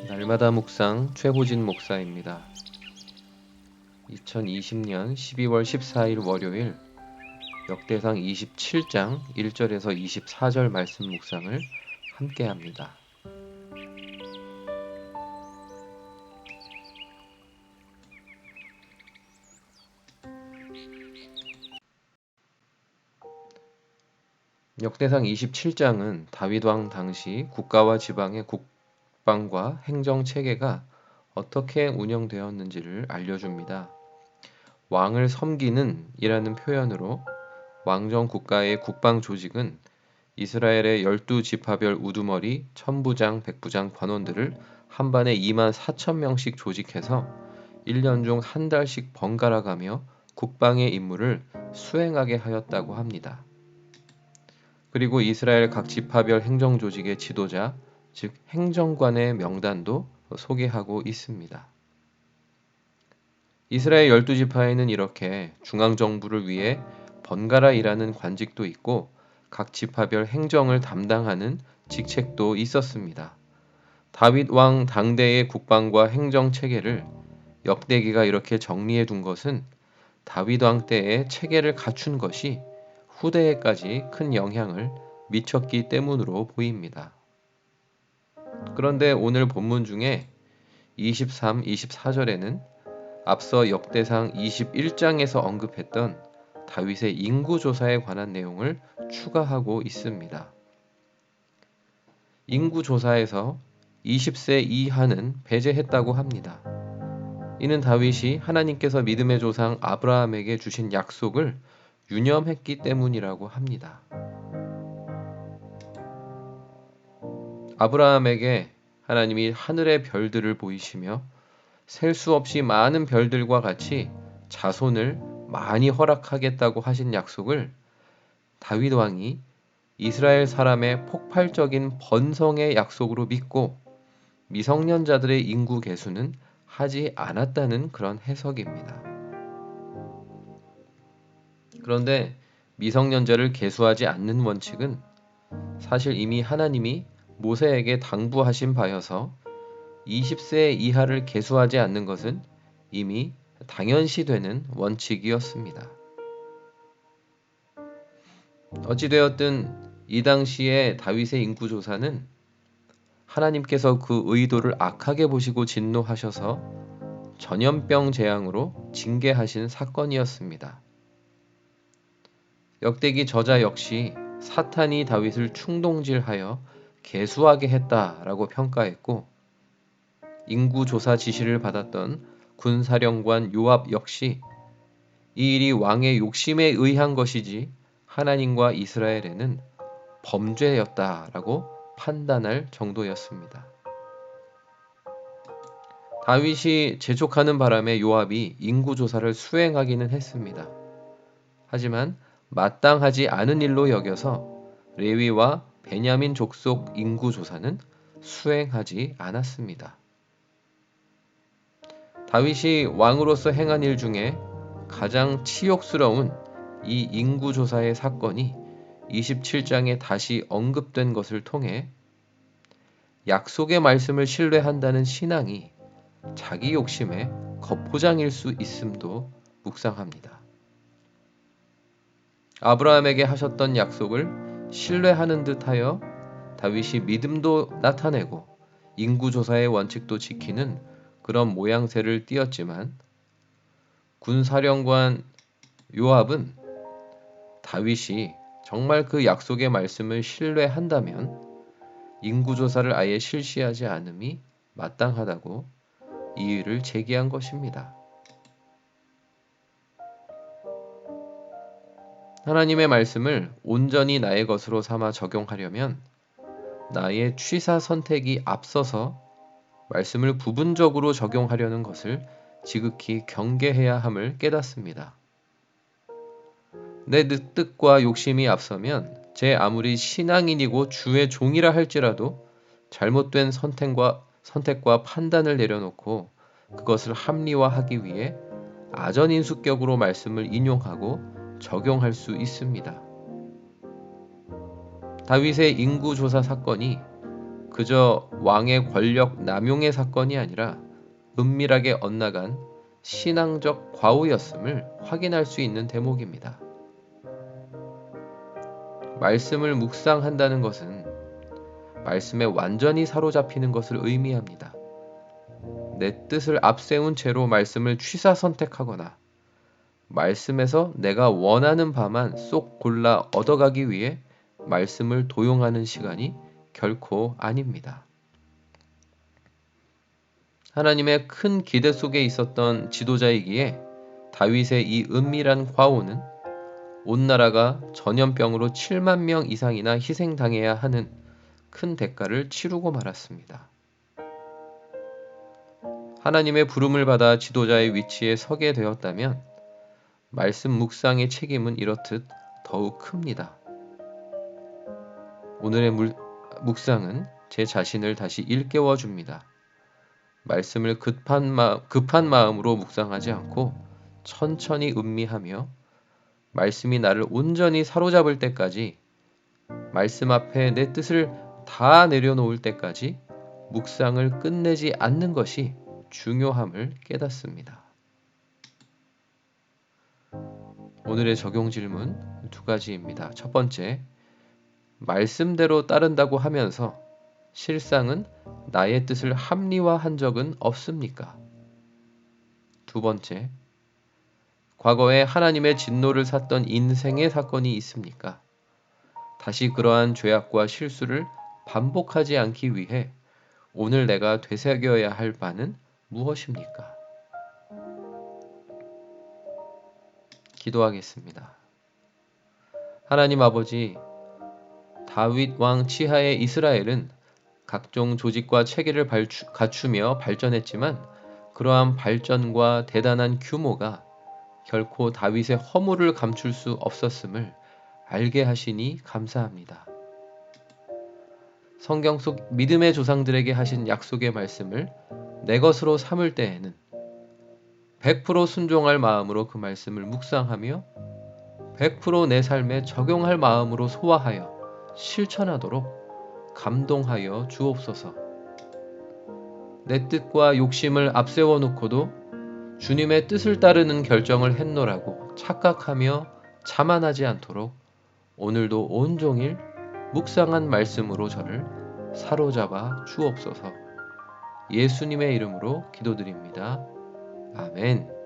날마다 묵상 최호진 목사입니다. 2020년 12월 14일 월요일 역대상 27장 1절에서 24절 말씀 묵상을 함께합니다. 역대상 27장은 다윗 왕 당시 국가와 지방의 국방과 행정 체계가 어떻게 운영되었는지를 알려줍니다. 왕을 섬기는 이라는 표현으로 왕정 국가의 국방 조직은 이스라엘의 12지파별 우두머리, 천부장, 백부장, 관원들을 한반에 2만 4천 명씩 조직해서 1년 중 한 달씩 번갈아 가며 국방의 임무를 수행하게 하였다고 합니다. 그리고 이스라엘 각 지파별 행정조직의 지도자, 즉 행정관의 명단도 소개하고 있습니다. 이스라엘 12지파에는 이렇게 중앙정부를 위해 번갈아 일하는 관직도 있고 각 지파별 행정을 담당하는 직책도 있었습니다. 다윗 왕 당대의 국방과 행정 체계를 역대기가 이렇게 정리해 둔 것은 다윗 왕 때의 체계를 갖춘 것이 후대에까지 큰 영향을 미쳤기 때문으로 보입니다. 그런데 오늘 본문 중에 23, 24절에는 앞서 역대상 21장에서 언급했던 다윗의 인구조사에 관한 내용을 추가하고 있습니다. 인구조사에서 20세 이하는 배제했다고 합니다. 이는 다윗이 하나님께서 믿음의 조상 아브라함에게 주신 약속을 유념했기 때문이라고 합니다. 아브라함에게 하나님이 하늘의 별들을 보이시며 셀 수 없이 많은 별들과 같이 자손을 많이 허락하겠다고 하신 약속을 다윗 왕이 이스라엘 사람의 폭발적인 번성의 약속으로 믿고 미성년자들의 인구 계수는 하지 않았다는 그런 해석입니다. 그런데 미성년자를 계수하지 않는 원칙은 사실 이미 하나님이 모세에게 당부하신 바여서 20세 이하를 계수하지 않는 것은 이미 당연시되는 원칙이었습니다. 어찌되었든 이 당시에 다윗의 인구조사는 하나님께서 그 의도를 악하게 보시고 진노하셔서 전염병 재앙으로 징계하신 사건이었습니다. 역대기 저자 역시 사탄이 다윗을 충동질하여 계수하게 했다라고 평가했고 인구조사 지시를 받았던 군사령관 요압 역시 이 일이 왕의 욕심에 의한 것이지 하나님과 이스라엘에는 범죄였다라고 판단할 정도였습니다. 다윗이 재촉하는 바람에 요압이 인구조사를 수행하기는 했습니다. 하지만 마땅하지 않은 일로 여겨서 레위와 베냐민 족속 인구조사는 수행하지 않았습니다. 다윗이 왕으로서 행한 일 중에 가장 치욕스러운 이 인구조사의 사건이 27장에 다시 언급된 것을 통해 약속의 말씀을 신뢰한다는 신앙이 자기 욕심의 겉포장일 수 있음도 묵상합니다. 아브라함에게 하셨던 약속을 신뢰하는 듯하여 다윗이 믿음도 나타내고 인구조사의 원칙도 지키는 그런 모양새를 띄었지만 군사령관 요압은 다윗이 정말 그 약속의 말씀을 신뢰한다면 인구조사를 아예 실시하지 않음이 마땅하다고 이의를 제기한 것입니다. 하나님의 말씀을 온전히 나의 것으로 삼아 적용하려면 나의 취사 선택이 앞서서 말씀을 부분적으로 적용하려는 것을 지극히 경계해야 함을 깨닫습니다. 내 늑득과 욕심이 앞서면 제 아무리 신앙인이고 주의 종이라 할지라도 잘못된 선택과 판단을 내려놓고 그것을 합리화하기 위해 아전인수격으로 말씀을 인용하고 적용할 수 있습니다. 다윗의 인구조사 사건이 그저 왕의 권력 남용의 사건이 아니라 은밀하게 엇나간 신앙적 과오였음을 확인할 수 있는 대목입니다. 말씀을 묵상한다는 것은 말씀에 완전히 사로잡히는 것을 의미합니다. 내 뜻을 앞세운 채로 말씀을 취사 선택하거나 말씀에서 내가 원하는 바만 쏙 골라 얻어가기 위해 말씀을 도용하는 시간이 결코 아닙니다. 하나님의 큰 기대 속에 있었던 지도자이기에 다윗의 이 은밀한 과오는 온 나라가 전염병으로 7만 명 이상이나 희생당해야 하는 큰 대가를 치르고 말았습니다. 하나님의 부름을 받아 지도자의 위치에 서게 되었다면 말씀 묵상의 책임은 이렇듯 더욱 큽니다. 오늘의 묵상은 제 자신을 다시 일깨워 줍니다. 말씀을 급한 마음으로 묵상하지 않고 천천히 음미하며 말씀이 나를 온전히 사로잡을 때까지, 말씀 앞에 내 뜻을 다 내려놓을 때까지 묵상을 끝내지 않는 것이 중요함을 깨닫습니다. 오늘의 적용 질문 2가지입니다. 첫 번째, 말씀대로 따른다고 하면서 실상은 나의 뜻을 합리화한 적은 없습니까? 두 번째, 과거에 하나님의 진노를 샀던 인생의 사건이 있습니까? 다시 그러한 죄악과 실수를 반복하지 않기 위해 오늘 내가 되새겨야 할 바는 무엇입니까? 기도하겠습니다. 하나님 아버지, 다윗 왕 치하의 이스라엘은 각종 조직과 체계를 갖추며 발전했지만 그러한 발전과 대단한 규모가 결코 다윗의 허물을 감출 수 없었음을 알게 하시니 감사합니다. 성경 속 믿음의 조상들에게 하신 약속의 말씀을 내 것으로 삼을 때에는 100% 순종할 마음으로 그 말씀을 묵상하며 100% 내 삶에 적용할 마음으로 소화하여 실천하도록 감동하여 주옵소서. 내 뜻과 욕심을 앞세워 놓고도 주님의 뜻을 따르는 결정을 했노라고 착각하며 자만하지 않도록 오늘도 온종일 묵상한 말씀으로 저를 사로잡아 주옵소서. 예수님의 이름으로 기도드립니다. 아멘.